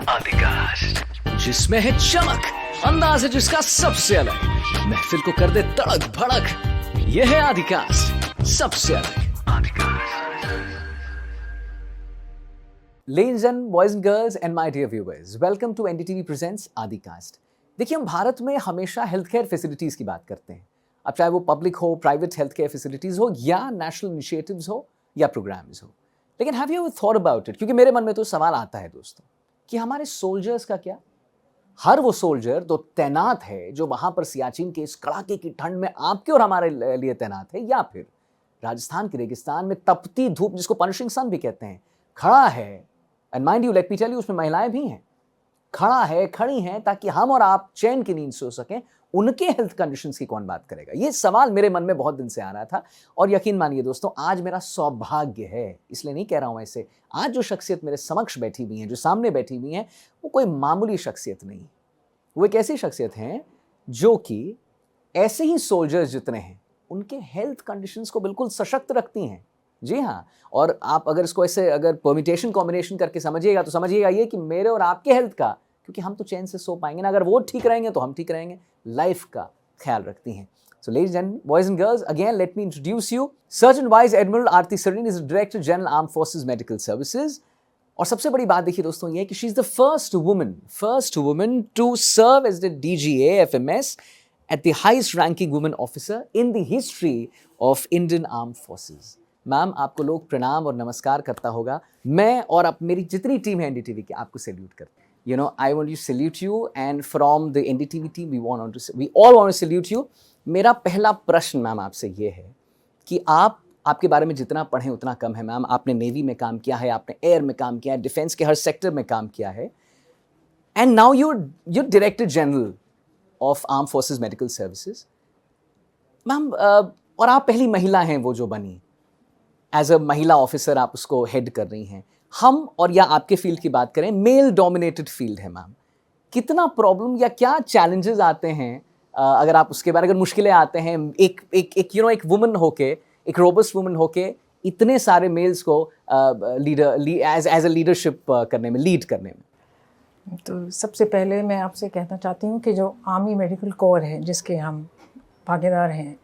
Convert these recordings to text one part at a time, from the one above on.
आदिकास्ट, जिसमें है चमक, अंदाज है जिसका सबसे अलग, महफिल को कर दे तड़क भड़क। यह है आदिकास्ट, सबसे अलग आदिकास्ट। Ladies and boys and girls and my dear viewers, welcome to NDTV presents आदिकास्ट। देखिए, हम भारत में हमेशा हेल्थ केयर फैसिलिटीज की बात करते हैं, अब चाहे वो पब्लिक हो, प्राइवेट हेल्थ केयर फैसिलिटीज हो, या नेशनल इनिशिएटिव्स हो, या प्रोग्राम्स हो। लेकिन have you thought about it, क्योंकि मेरे मन में तो सवाल आता है दोस्तों कि हमारे सोल्जर्स का क्या? हर वो सोल्जर तो तैनात है जो वहां पर सियाचिन के इस कड़ाके की ठंड में आपके और हमारे लिए तैनात है, या फिर राजस्थान के रेगिस्तान में तपती धूप, जिसको पनिशिंग सन भी कहते हैं, खड़ा है। And mind you, let me tell you, उसमें महिलाएं भी हैं, खड़ा है, खड़ी हैं, ताकि हम और आप चैन की नींद सो सकें। उनके हेल्थ कंडीशंस की कौन बात करेगा? ये सवाल मेरे मन में बहुत दिन से आ रहा था, और यकीन मानिए दोस्तों, आज मेरा सौभाग्य है, इसलिए नहीं कह रहा हूं ऐसे, आज जो शख्सियत मेरे समक्ष बैठी हुई है, जो सामने बैठी हुई है, वो कोई मामूली शख्सियत नहीं। वो एक ऐसी शख्सियत हैं जो कि ऐसे ही सोल्जर्स जितने हैं, उनके हेल्थ कंडीशंस को बिल्कुल सशक्त रखती हैं। जी हाँ, और आप अगर इसको ऐसे अगर परम्यूटेशन कॉम्बिनेशन करके समझिएगा तो समझिएगा ये कि मेरे और आपके हेल्थ का, क्योंकि हम तो चैन से सो पाएंगे ना, अगर वो ठीक रहेंगे तो हम ठीक रहेंगे, लाइफ का ख्याल रखती हैं। So ladies and boys and girls, again let me introduce you. Surgeon Vice Admiral Aarti Sarin is the Director General Armed Forces Medical Services. और सबसे बड़ी बात देखिए दोस्तों ये है कि she is the first woman to serve as the DGA FMS at the highest ranking woman officer in the history of Indian Armed Forces. Ma'am, आपको लोग प्रणाम और नमस्कार करता होगा। मैं और अब मेरी जितनी टीम है एनडीटीवी की, आपको सैल्यूट करते हैं। You know, I want to salute you, and from the NDTV team, we all want to salute you. मेरा पहला प्रश्न मैम आपसे ये है कि आपके बारे में जितना पढ़ें उतना कम है मैम। आपने नेवी में काम किया है, आपने एयर में काम किया है, डिफेंस के हर सेक्टर में काम किया है, and now you're director general of arm forces medical services ma'am. और आप पहली महिला हैं वो जो बनी, एज अ महिला ऑफिसर आप उसको हेड कर रही हैं। हम और या आपके फील्ड की बात करें, मेल डोमिनेटेड फील्ड है मैम। कितना प्रॉब्लम या क्या चैलेंजेस आते हैं, अगर आप उसके बारे में, अगर मुश्किलें आते हैं एक वुमन होके, एक रोबस्ट वुमन होके इतने सारे मेल्स को एज अ लीडरशिप करने में, लीड करने में? तो सबसे पहले मैं आपसे कहना चाहती हूँ कि जो आर्मी मेडिकल कोर है जिसके हम भागीदार हैं,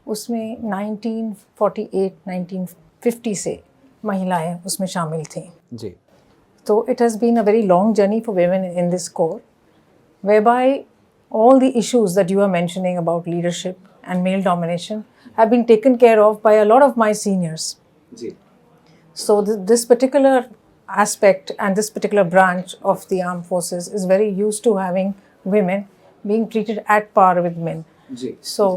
उसमें 1948 1950 से महिलाएं उसमें शामिल थी जी। तो it has been a very long journey for women in this corps, whereby all the issues that you are mentioning about leadership and male domination have been taken care of by a lot of my seniors. जी। So this particular aspect and this particular branch of the armed forces is very used to having women being treated at par with men. जी। So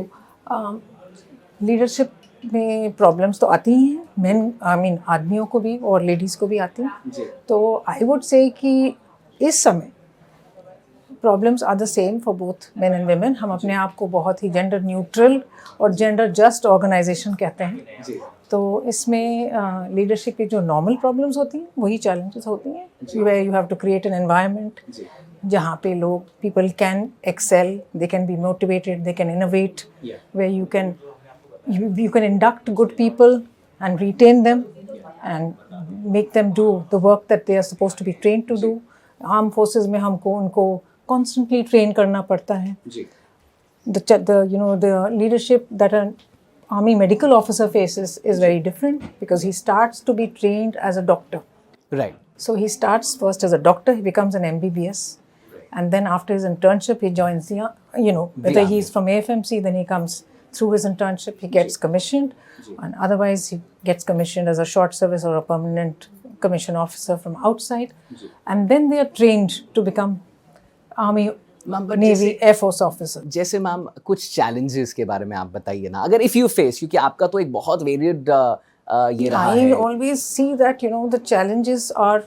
leadership में problems तो आती ही हैं, main आदमियों को भी और लेडीज़ को भी आती हैं। तो आई वुड से कि इस समय problems are the same for both men and women. हम अपने आप को बहुत ही जेंडर न्यूट्रल और जेंडर जस्ट ऑर्गेनाइजेशन कहते हैं। तो इसमें लीडरशिप की जो नॉर्मल प्रॉब्लम्स होती हैं वही चैलेंजेस होती हैं, where you have to create an environment जहाँ पे लोग, people can excel, they can be motivated, they can innovate, where you can induct good people and retain them and make them do the work that they are supposed to be trained to do. Armed forces में हमको उनको constantly train करना पड़ता है। The leadership that an army medical officer faces is very different because he starts to be trained as a doctor. Right. So he starts first as a doctor, he becomes an MBBS, and then after his internship he joins the, whether he is from AFMC, then he comes through his internship, he gets commissioned, and otherwise he gets commissioned as a short service or a permanent commission officer from outside, and then they are trained to become Army, Navy, Air Force officer. जैसे ma'am कुछ challenges के बारे में आप बताइए ना, अगर if you face, क्योंकि आपका तो एक बहुत varied ये रहा है। I always see that the challenges are,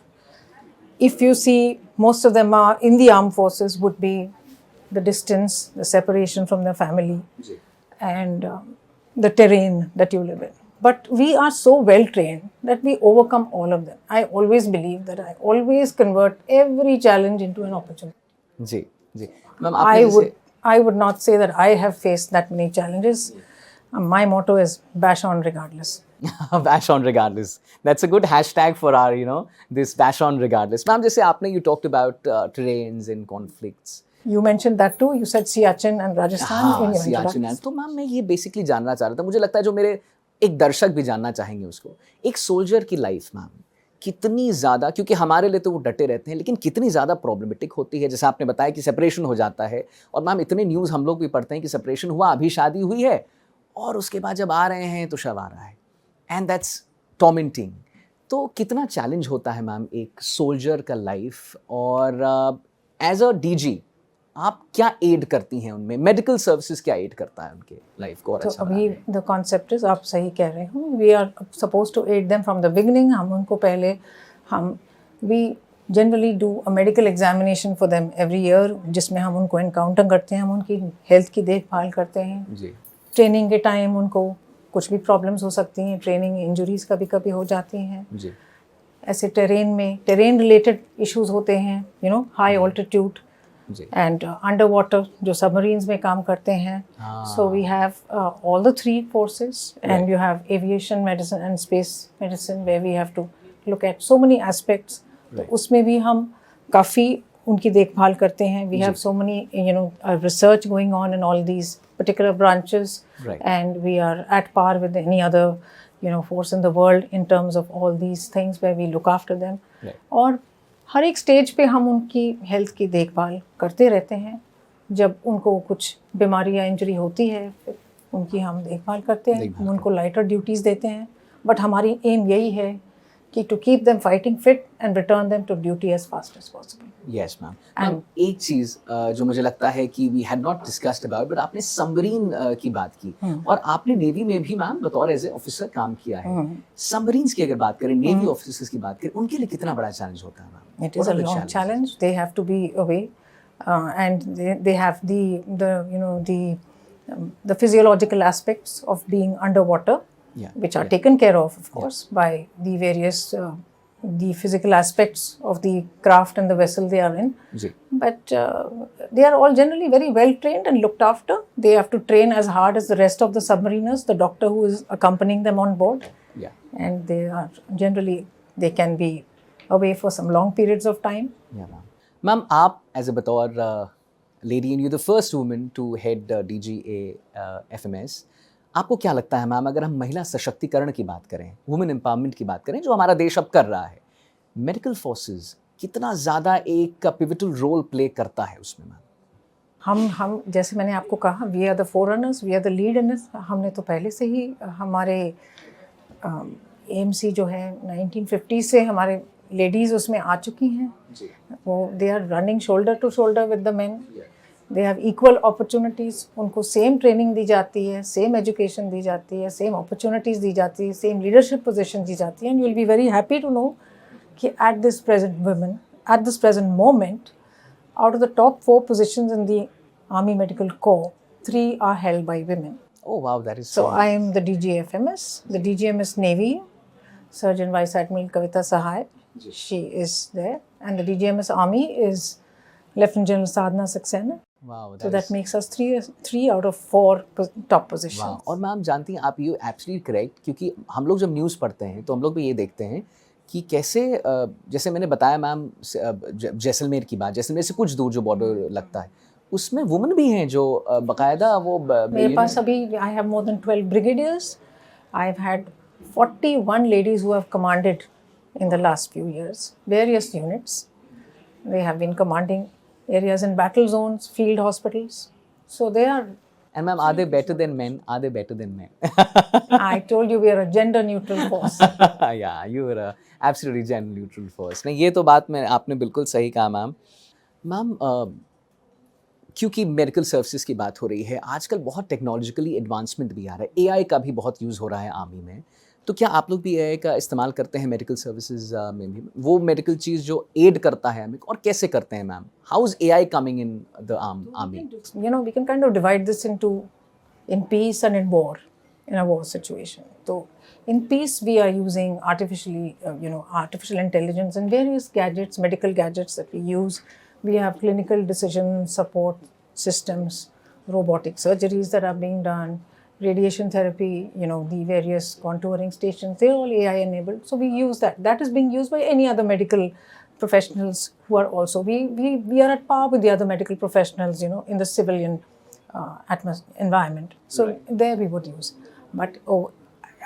if you see, most of them are in the armed forces, would be the distance, the separation from their family, and the terrain that you live in. But we are so well trained that we overcome all of them. I always believe that I always convert every challenge into an opportunity. जी जी ma'am, I would not say that I have faced that many challenges. My motto is bash on regardless. bash on regardless. That's a good hashtag for our, this bash on regardless. Ma'am, जैसे आपने you talked about terrains and conflicts. You mentioned that too. You said Siachen and Rajasthan in हाँ, your Siachen introduction. तो ma'am मैं ये basically जानना चाह रहा था, मुझे लगता है जो मेरे एक दर्शक भी जानना चाहेंगे उसको, एक सोल्जर की लाइफ मैम कितनी ज़्यादा, क्योंकि हमारे लिए तो वो डटे रहते हैं, लेकिन कितनी ज़्यादा प्रॉब्लमेटिक होती है। जैसे आपने बताया कि सेपरेशन हो जाता है, और मैम इतने न्यूज़ हम लोग भी पढ़ते हैं कि सेपरेशन हुआ, अभी शादी हुई है, और उसके बाद जब आ रहे हैं तो शव आ रहा है, एंड दैट्स टॉर्मेंटिंग। तो कितना चैलेंज होता है मैम एक सोल्जर का लाइफ, और एज अ डीजी आप क्या एड करती हैं उनमें, मेडिकल सर्विसेज क्या एड करता है उनके लाइफ को और तो अच्छा अभी द कॉन्सेप्ट इज, आप सही कह रहे हो, we are suppose to aid them from the beginning. हम उनको पहले we generally do a medical examination for them every year, जिसमें हम उनको एनकाउंटर करते हैं, हम उनकी हेल्थ की देखभाल करते हैं। जी ट्रेनिंग के टाइम उनको कुछ भी प्रॉब्लम्स हो सकती हैं, ट्रेनिंग इंजरीज कभी कभी हो जाती हैं। जी ऐसे टेरेन रिलेटेड इश्यूज होते हैं, हाई ऑल्टीट्यूड जी एंड अंडर वाटर जो सबमरीन्स में काम करते हैं। So we have all the three forces, and you have aviation medicine and space medicine, where we have to look at so many aspects. तो उसमें भी हम काफ़ी उनकी देखभाल करते हैं। We have so many research going on in all these particular branches, and we are at par with any other force in the world in terms of all these things where we look after them. और हर एक stage पे हम उनकी health की देखभाल करते रहते हैं। जब उनको कुछ बीमारी या इंजरी होती है, फिर उनकी हम देखभाल करते हैं, हम उनको लाइटर ड्यूटीज़ देते हैं, बट हमारी एम यही है कि to keep them fighting fit and return them to duty as fast as possible. Yes ma'am. Ma'am एक चीज़ जो मुझे लगता है कि we had not discussed about, but आपने सबमरीन की बात की, और आपने नेवी में भी मैम बतौर एज ए ऑफिसर काम किया है। सबमरीन्स की अगर बात करें, नेवी ऑफिसर्स की बात करें, उनके लिए कितना बड़ा चैलेंज होता है ma'am? It is a long challenge, they have to be away and they have the physiological aspects of being underwater, which are taken care of course, by the various the physical aspects of the craft and the vessel they are in. But they are all generally very well trained and looked after. They have to train as hard as the rest of the submariners, the doctor who is accompanying them on board. And they are generally, they can be away for some long periods of time. Ma'am, आप as a बतौर lady, and you're the first woman to head DGA FMS, आपको क्या लगता है ma'am, अगर हम महिला सशक्तिकरण की बात करें, वुमेन एम्पावरमेंट की बात करें, जो हमारा देश अब कर रहा है, मेडिकल फोर्सेस कितना ज़्यादा एक पिवटल रोल प्ले करता है उसमें मैम? हम जैसे मैंने आपको कहा, we are the forerunners, we are the leaders. हमने तो पहले से ही हमारे AMC जो है 1950 से हमारे लेडीज़ उसमें आ चुकी हैं। वो they are running shoulder to shoulder with the men, they have equal opportunities. उनको सेम ट्रेनिंग दी जाती है, सेम एजुकेशन दी जाती है, सेम अपॉर्चुनिटीज़ दी जाती है, सेम लीडरशिप पोजीशन दी जाती है। And you will be very happy to know कि at this present moment, out of the top 4 positions in the Army Medical Corps, 3 are held by women. Oh wow, that is so. I am the DGFMS. The DGMS Navy, Surgeon Vice Admiral Kavita Sahai. She is there, and the DGMS Army is Lieutenant General Sadhana Saxena. Wow, so that makes us 3 out of 4 top positions. Wow. और ma'am जानती हैं आप, ये absolutely correct, क्योंकि हम लोग जब news पढ़ते हैं तो हम लोग भी ये देखते हैं कि कैसे, जैसे मैंने बताया मैम जैसलमेर की बात, जैसलमेर से कुछ दूर जो बॉर्डर लगता है, उसमें वुमेन भी हैं जो बाकायदा वो मेरे पास अभी I have more than 12 brigadiers. I have had 41 ladies who have commanded in the last few years various units. They have been commanding areas in battle zones, field hospitals. So they are. And ma'am, are they better than men? Are they better than men? I told you we are a gender neutral force. Yeah, you are absolutely gender neutral force. नहीं, ये तो बात में आपने बिल्कुल सही कहा ma'am. Ma'am क्योंकि मेडिकल सर्विसेज की बात हो रही है, आजकल बहुत टेक्नोलॉजिकली एडवांसमेंट भी आ रहा है, AI का भी बहुत यूज़ हो रहा है आर्मी में। तो क्या आप लोग भी AI का इस्तेमाल करते हैं मेडिकल सर्विसेज में भी? वो मेडिकल चीज़ जो एड करता है हमें, और कैसे करते हैं ma'am? How is AI coming in the army? You know, we can kind of divide this into in peace and in war, in a war situation. So in peace we are using artificial intelligence and various gadgets, medical gadgets that we use. We have clinical decision support systems, robotic surgeries that are being done, radiation therapy, the various contouring stations, they're all AI enabled. So we use that. That is being used by any other medical professionals who are also, we are at par with the other medical professionals, in the civilian environment. So there we would use. But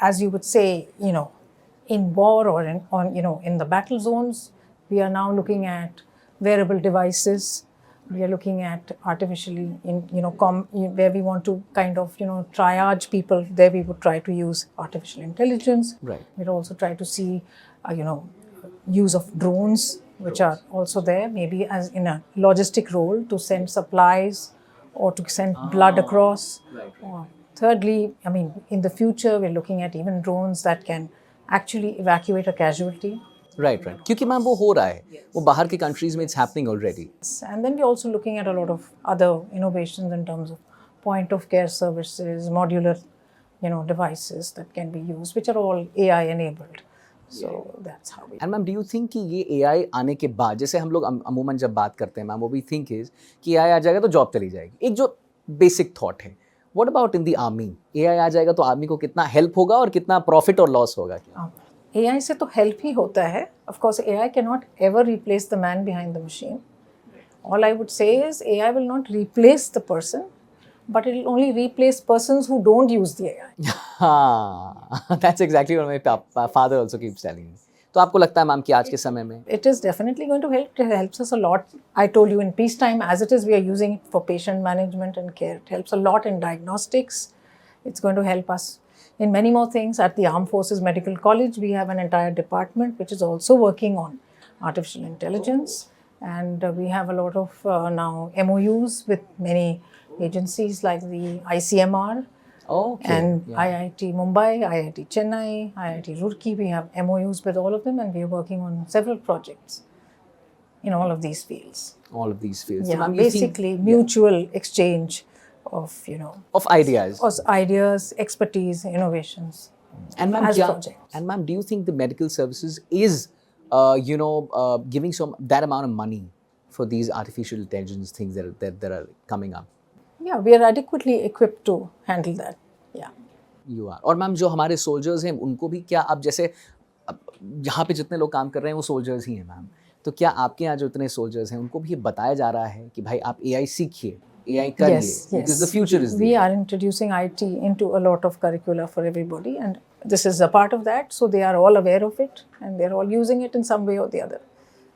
as you would say, in war or in the battle zones, we are now looking at wearable devices. We are looking at artificially, where we want to kind of, triage people. There we would try to use artificial intelligence. Right. We'd also try to see, use of drones, which are also there, maybe as in a logistic role to send supplies or to send blood across. Right. Or thirdly, in the future, we're looking at even drones that can actually evacuate a casualty. Right. क्योंकि ma'am वो हो रहा है, वो बाहर के countries में it's happening already. And then we're also looking at a lot of other innovations in terms of point of care services, modular, devices that can be used, which are all AI enabled. So that's how we. And ma'am, do you think कि ये AI आने के बाद, जैसे हम लोग अमूमन जब बात करते हैं मैम, वो भी थिंक इज कि AI आ जाएगा तो जॉब चली जाएगी, एक जो बेसिक थॉट है. What about in the army? AI आ जाएगा तो आर्मी को कितना हेल्प होगा और कितना प्रॉफिट और लॉस होगा? AI से तो हेल्प ही होता है. Of course, AI cannot ever replace the man behind the machine. All I would say is AI will not replace the person, but it will only replace persons who don't use the AI. That's exactly what my father also keeps telling me. तो आपको लगता है ma'am कि आज के समय में it is definitely going to help. It helps us a lot. I told you in peacetime, as it is, we are using it for patient management and care. It helps a lot in diagnostics. It's going to help us in many more things. At the Armed Forces Medical College, we have an entire department which is also working on artificial intelligence. And we have a lot of now MOUs with many agencies like the ICMR and IIT Mumbai, IIT Chennai, IIT Roorkee. We have MOUs with all of them, and we are working on several projects in all of these fields. All of these fields. Yeah, So, ma'am, basically mutual exchange of of ideas. Ideas, expertise, innovations. And ma'am, as projects. And ma'am, do you think the medical services is giving that amount of money for these artificial intelligence things that are coming up? Yeah, we are adequately equipped to handle that. Yeah. You are. और ma'am, जो हमारे soldiers हैं उनको भी क्या, अब जैसे यहाँ पे जितने लोग काम कर रहे हैं वो सोल्जर्स ही हैं मैम, तो क्या आपके यहाँ जो इतने सोल्जर्स हैं उनको भी ये बताया जा रहा है कि भाई आप AI सीखिए, AI करिए, Yes. because the future is We there. are introducing IT into a lot of curricula for everybody, and this is a part of that. So they are all aware of it, and they're all using it in some way or the other.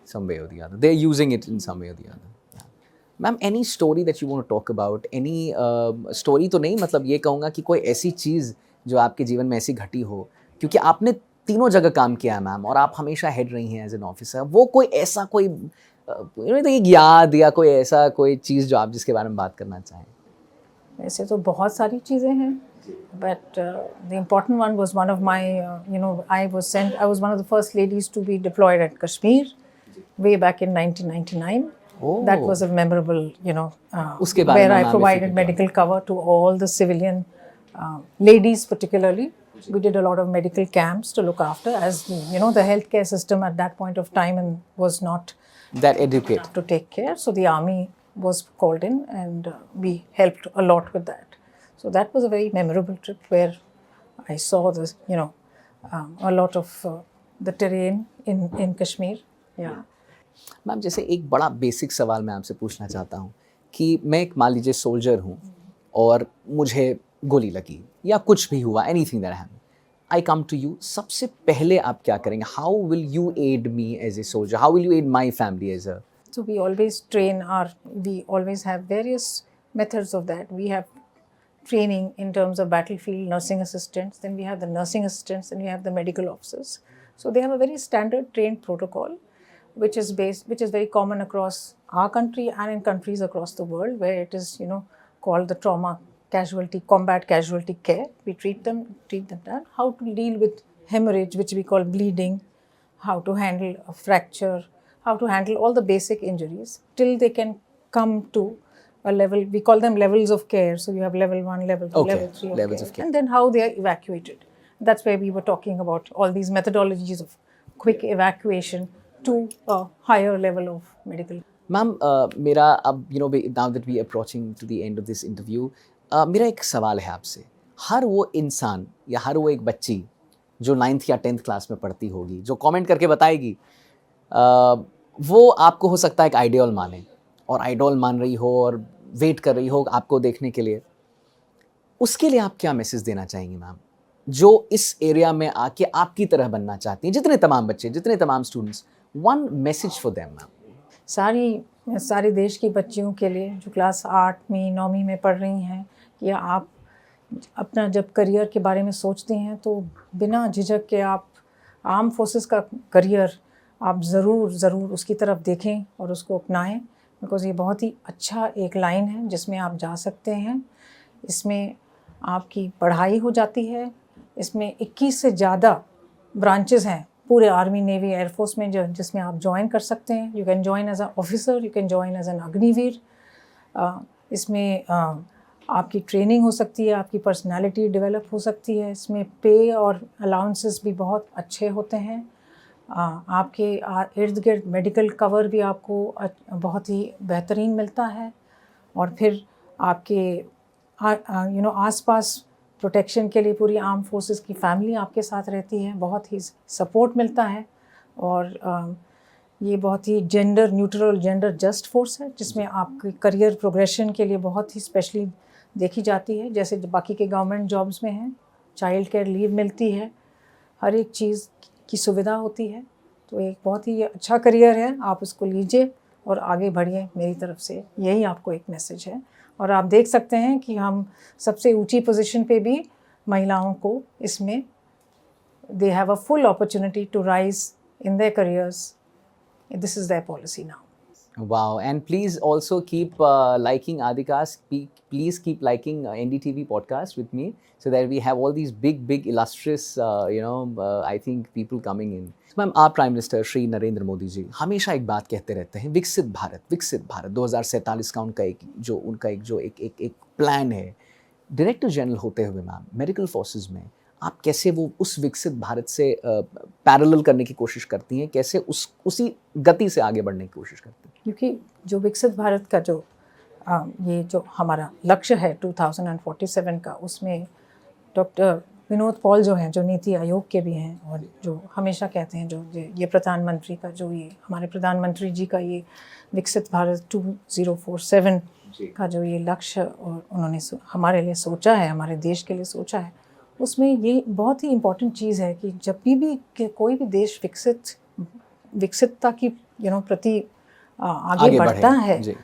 Some way or the other. They're using it in some way or the other. Yeah. Ma'am, any story that you want to talk about? Any story तो नहीं, मतलब ये कहूँगा कि कोई ऐसी चीज़ जो आपके जीवन में ऐसी घटी हो, क्योंकि आपने तीनों जगह काम किया है मैम और आप हमेशा हेड रही हैं एज एन ऑफिसर, वो कोई ऐसा कोई एक याद या कोई ऐसा कोई चीज़ जो आप जिसके बारे में बात करना चाहें? वैसे तो बहुत सारी चीज़ें हैं, but the important one was one of my, I was one of the first ladies to be deployed at Kashmir way back in 1999. Oh. That was a memorable, उसके बारे where में I मैम provided इसी medical cover to all the civilian ladies particularly. We did a lot of medical camps to look after, as the healthcare system at that point of time and was not that educate to take care. So the army was called in, and we helped a lot with that. So that was a very memorable trip where I saw this, a lot of the terrain in Kashmir. Yeah. Ma'am, जैसे एक बड़ा basic सवाल मैं आपसे पूछना चाहता हूँ कि मैं एक मान लीजिए सोल्जर हूँ और मुझे गोली लगी या कुछ भी हुआ, anything that happened, I come to you, सबसे पहले आप क्या करेंगे? How will you aid me as a soldier? How will you aid my family as a? So we always have various methods of that. We have training in terms of battlefield nursing assistants, then we have the nursing assistants, and we have the medical officers. So they have a very standard trained protocol, which is very common across our country and in countries across the world, where it is called the combat casualty care. We treat them that, how to deal with hemorrhage, which we call bleeding, how to handle a fracture, how to handle all the basic injuries till they can come to a level, we call them levels of care. So you have level 1, level 2, level 3 of levels care. of care. And then how they are evacuated. That's where we were talking about all these methodologies of quick evacuation to a higher level of medical. Ma'am, मेरा अब now that we are approaching to the end of this interview, मेरा एक सवाल है आपसे. हर वो इंसान या हर वो एक बच्ची जो 9th या 10th क्लास में पढ़ती होगी, जो कमेंट करके बताएगी, वो आपको हो सकता है एक आइडियल माने, और आइडॉल मान रही हो और वेट कर रही हो आपको देखने के लिए, उसके लिए आप क्या मैसेज देना चाहेंगी मैम, जो इस एरिया में आके आपकी तरह बनना चाहती हैं, जितने तमाम बच्चे, जितने तमाम students, one message for them ma'am? सारी देश की बच्चियों के लिए जो क्लास 8वीं 9वीं में पढ़ रही हैं, या आप अपना जब करियर के बारे में सोचती हैं तो बिना झिझक के आप आर्म फोर्सेस का करियर आप ज़रूर उसकी तरफ देखें और उसको अपनाएं, बिकॉज़ ये बहुत ही अच्छा एक लाइन है जिसमें आप जा सकते हैं। इसमें आपकी पढ़ाई हो जाती है, इसमें 21 से ज़्यादा ब्रांचेस हैं पूरे आर्मी, नेवी, एयरफोर्स में जिसमें आप ज्वाइन कर सकते हैं। You can join as a officer, you can join as an Agniveer. इसमें आपकी ट्रेनिंग हो सकती है, आपकी पर्सनालिटी डेवलप हो सकती है। इसमें पे और अलाउंसेस भी बहुत अच्छे होते हैं। आपके इर्द गिर्द मेडिकल कवर भी आपको बहुत ही बेहतरीन मिलता है, और फिर आपके आसपास प्रोटेक्शन के लिए पूरी आर्म फोर्सेस की फैमिली आपके साथ रहती है, बहुत ही सपोर्ट मिलता है। और ये बहुत ही gender neutral, gender just force है, जिसमें आपके करियर प्रोग्रेशन के लिए बहुत ही स्पेशली देखी जाती है, जैसे बाकी के गवर्नमेंट जॉब्स में है। चाइल्ड केयर लीव मिलती है, हर एक चीज़ की सुविधा होती है। तो एक बहुत ही अच्छा करियर है, आप उसको लीजिए और आगे बढ़िए। मेरी तरफ से यही आपको एक मैसेज है। और आप देख सकते हैं कि हम सबसे ऊंची पोजीशन पे भी महिलाओं को इसमें they have a full opportunity to rise in their careers. This is their policy now. Wow, and please also keep liking Adhika's. Please keep liking NDTV podcast with me, so that we have all these big illustrious, I think people coming in. Ma'am, आप prime minister Shri Narendra Modi ji हमेशा एक बात कहते रहते हैं, विकसित भारत 2047 का उनका एक प्लान है। डायरेक्टर जनरल होते हुए मैम मेडिकल फोर्सेस में आप कैसे वो उस विकसित भारत से पैरेलल करने की कोशिश करती हैं, कैसे उसी गति से आगे बढ़ने की कोशिश करती हैं? क्योंकि जो विकसित भारत का ये जो हमारा लक्ष्य है 2047 का, उसमें डॉक्टर विनोद पॉल जो हैं, जो नीति आयोग के भी हैं, और जो हमेशा कहते हैं, जो ये प्रधानमंत्री का ये हमारे प्रधानमंत्री जी का ये विकसित भारत 2047 का जो ये लक्ष्य और उन्होंने हमारे लिए सोचा है, हमारे देश के लिए सोचा है, उसमें ये बहुत ही इम्पोर्टेंट चीज़ है कि जब भी कोई भी देश विकसितता की प्रति आगे बढ़ता है,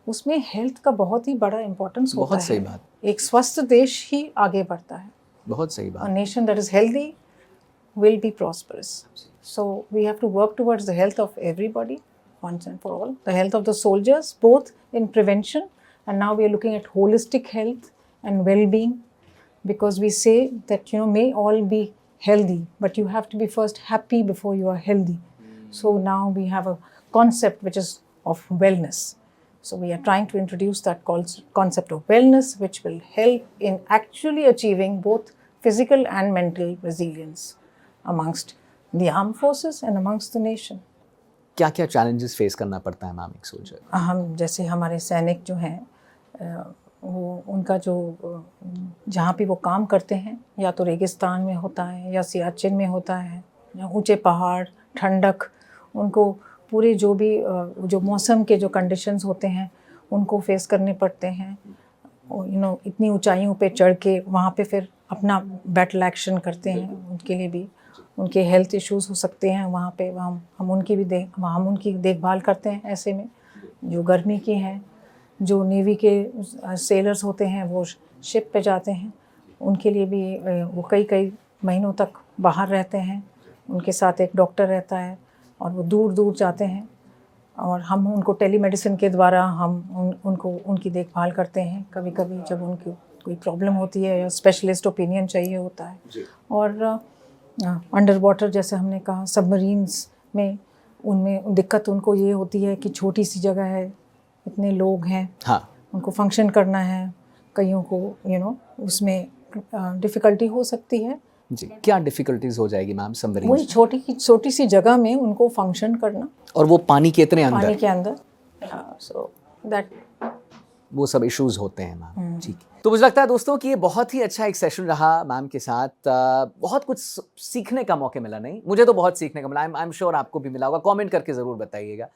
उसमें हेल्थ का बहुत ही बड़ा इम्पोर्टेंस होता है। बहुत सही बात। एक स्वस्थ देश ही आगे बढ़ता है। बहुत सही बात। A nation that is healthy will be prosperous. So we have to work towards the health of everybody once and for all. The health of the soldiers, both in prevention, and now we are looking at holistic health and well-being, because we say that may all be healthy, but you have to be first happy before you are healthy. So now we have a concept which is of wellness. So we are trying to introduce that concept of wellness, which will help in actually achieving both physical and mental resilience amongst the armed forces and amongst the nation. क्या क्या challenges face करना पड़ता है ma'am एक soldier? हम जैसे हमारे सैनिक जो हैं, वो उनका जो जहाँ पे वो काम करते हैं, या तो रेगिस्तान में होता है, या सियाचिन में होता है, या ऊंचे पहाड़, ठंडक, उनको पूरे जो मौसम के जो कंडीशंस होते हैं उनको फेस करने पड़ते हैं। इतनी ऊंचाइयों पे चढ़ के वहाँ पे फिर अपना बैटल एक्शन करते हैं। उनके लिए भी उनके हेल्थ इश्यूज हो सकते हैं वहाँ पे, हम उनकी देखभाल करते हैं। ऐसे में जो गर्मी की हैं, जो नेवी के सेलर्स होते हैं, वो शिप पे जाते हैं, उनके लिए भी वो कई महीनों तक बाहर रहते हैं। उनके साथ एक डॉक्टर रहता है और वो दूर दूर जाते हैं, और हम उनको टेलीमेडिसिन के द्वारा हम उनकी देखभाल करते हैं। कभी कभी जब उनकी कोई प्रॉब्लम होती है या स्पेशलिस्ट ओपिनियन चाहिए होता है। और अंडर वाटर, जैसे हमने कहा, सबमरीन्स में उनमें दिक्कत उनको ये होती है कि छोटी सी जगह है, इतने लोग हैं, उनको फंक्शन करना है, कईयों को उसमें डिफ़िकल्टी हो सकती है। जी, क्या डिफिकल्टीज हो जाएगी मैम सबमरीन? वही छोटी सी जगह में उनको फंक्शन करना, और वो पानी के इतने अंदर, पानी के अंदर। सो दैट वो सब इश्यूज होते हैं मैम। ठीक है, तो मुझे लगता है दोस्तों कि ये बहुत ही अच्छा एक सेशन रहा मैम के साथ। बहुत कुछ सीखने का मौका मिला, नहीं मुझे तो बहुत सीखने का मिला, आई एम श्योर आपको भी मिला होगा। कमेंट करके ज़रूर बताइएगा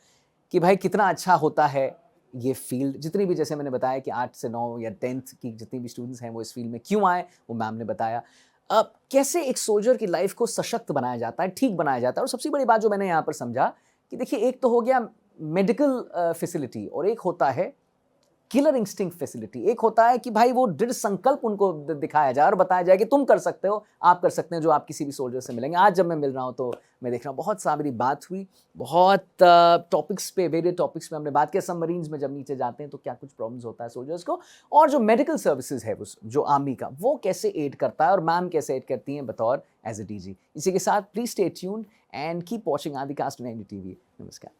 कि भाई कितना अच्छा होता है ये फील्ड। जितनी भी, जैसे मैंने बताया कि 8 से 9 या 10th की जितनी भी स्टूडेंट्स हैं वो इस फील्ड में क्यों आए, वो मैम ने बताया। अब कैसे एक सोल्जर की लाइफ को सशक्त बनाया जाता है, ठीक बनाया जाता है। और सबसे बड़ी बात जो मैंने यहाँ पर समझा कि देखिए, एक तो हो गया मेडिकल फैसिलिटी और एक होता है किलर इंस्टिंक्ट फैसिलिटी। एक होता है कि भाई वो दृढ़ संकल्प उनको दिखाया जाए और बताया जाए कि तुम कर सकते हो, आप कर सकते हैं, जो आप किसी भी सोल्जर से मिलेंगे। आज जब मैं मिल रहा हूँ तो मैं देख रहा हूँ बहुत सारी बात हुई, बहुत टॉपिक्स पे, वेरियस टॉपिक्स पे हमने बात किया। सबमरीन्स में जब नीचे जाते हैं तो क्या कुछ प्रॉब्लम्स होता है सोल्जर्स को, और जो मेडिकल सर्विसेज है जो आर्मी का, वो कैसे एड करता है और मैम कैसे एड करती हैं बतौर एज ए डीजी। इसी के साथ please stay tuned and keep watching adicast on NDTV. नमस्कार।